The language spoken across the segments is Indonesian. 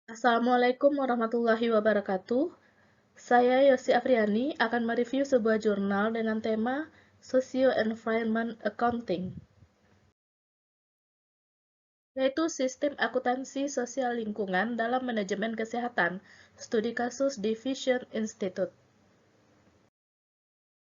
Assalamualaikum warahmatullahi wabarakatuh. Saya Yosi Afriani akan mereview sebuah jurnal dengan tema Socio-Environment Accounting, yaitu Sistem Akuntansi Sosial Lingkungan dalam Manajemen Kesehatan, Studi Kasus di Vision Institute.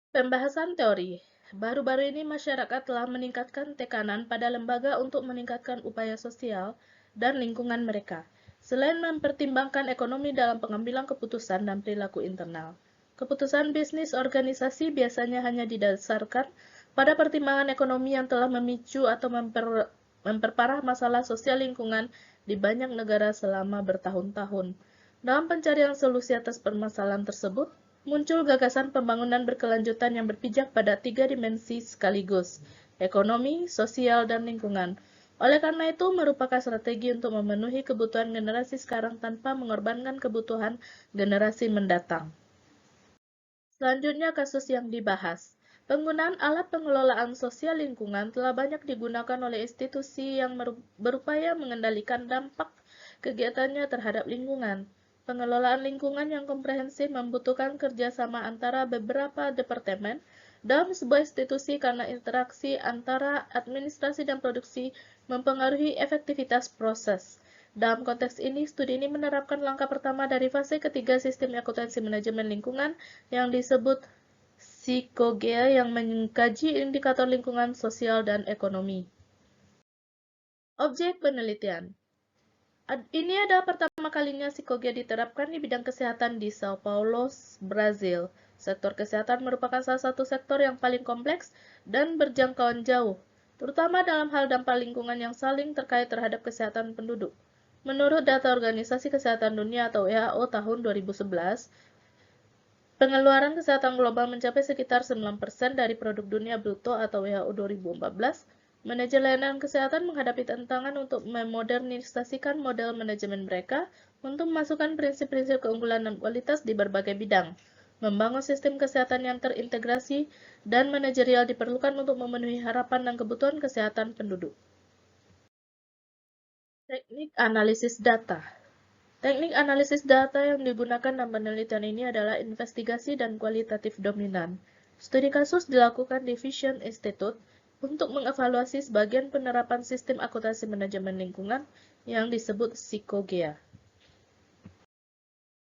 Pembahasan teori. Baru-baru ini masyarakat telah meningkatkan tekanan pada lembaga untuk meningkatkan upaya sosial dan lingkungan mereka, selain mempertimbangkan ekonomi dalam pengambilan keputusan dan perilaku internal. Keputusan bisnis organisasi biasanya hanya didasarkan pada pertimbangan ekonomi yang telah memicu atau memperparah masalah sosial lingkungan di banyak negara selama bertahun-tahun. Dalam pencarian solusi atas permasalahan tersebut, muncul gagasan pembangunan berkelanjutan yang berpijak pada 3 dimensi sekaligus, ekonomi, sosial, dan lingkungan. Oleh karena itu, merupakan strategi untuk memenuhi kebutuhan generasi sekarang tanpa mengorbankan kebutuhan generasi mendatang. Selanjutnya, kasus yang dibahas. Penggunaan alat pengelolaan sosial lingkungan telah banyak digunakan oleh institusi yang berupaya mengendalikan dampak kegiatannya terhadap lingkungan. Pengelolaan lingkungan yang komprehensif membutuhkan kerjasama antara beberapa departemen dalam sebuah institusi karena interaksi antara administrasi dan produksi mempengaruhi efektivitas proses. Dalam konteks ini, studi ini menerapkan langkah pertama dari fase ketiga sistem akuntansi manajemen lingkungan yang disebut Psikogea yang mengkaji indikator lingkungan sosial dan ekonomi. Objek penelitian. Ini adalah pertama kalinya Psikogea diterapkan di bidang kesehatan di Sao Paulo, Brazil. Sektor kesehatan merupakan salah satu sektor yang paling kompleks dan berjangkauan jauh, terutama dalam hal dampak lingkungan yang saling terkait terhadap kesehatan penduduk. Menurut data Organisasi Kesehatan Dunia atau WHO tahun 2011, pengeluaran kesehatan global mencapai sekitar 9% dari produk dunia bruto atau WHO 2014. Manajer layanan kesehatan menghadapi tantangan untuk memodernisasikan model manajemen mereka untuk memasukkan prinsip-prinsip keunggulan dan kualitas di berbagai bidang. Membangun sistem kesehatan yang terintegrasi dan manajerial diperlukan untuk memenuhi harapan dan kebutuhan kesehatan penduduk. Teknik analisis data. Teknik analisis data yang digunakan dalam penelitian ini adalah investigasi dan kualitatif dominan. Studi kasus dilakukan di Vision Institute untuk mengevaluasi sebagian penerapan sistem akuntansi manajemen lingkungan yang disebut Psikogea.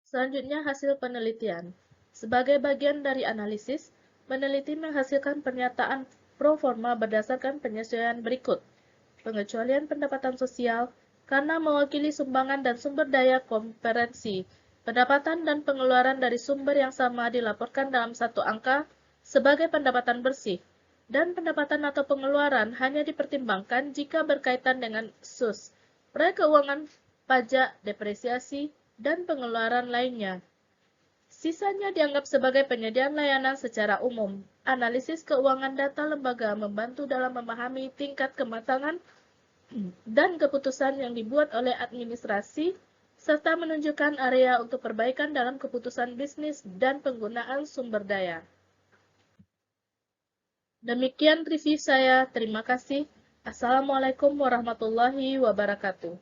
Selanjutnya, hasil penelitian. Sebagai bagian dari analisis, peneliti menghasilkan pernyataan pro forma berdasarkan penyesuaian berikut. Pengecualian pendapatan sosial, karena mewakili sumbangan dan sumber daya konferensi. Pendapatan dan pengeluaran dari sumber yang sama dilaporkan dalam satu angka sebagai pendapatan bersih, dan pendapatan atau pengeluaran hanya dipertimbangkan jika berkaitan dengan SUS, proyek keuangan, pajak, depresiasi, dan pengeluaran lainnya. Sisanya dianggap sebagai penyediaan layanan secara umum. Analisis keuangan data lembaga membantu dalam memahami tingkat kematangan dan keputusan yang dibuat oleh administrasi, serta menunjukkan area untuk perbaikan dalam keputusan bisnis dan penggunaan sumber daya. Demikian review saya. Terima kasih. Assalamualaikum warahmatullahi wabarakatuh.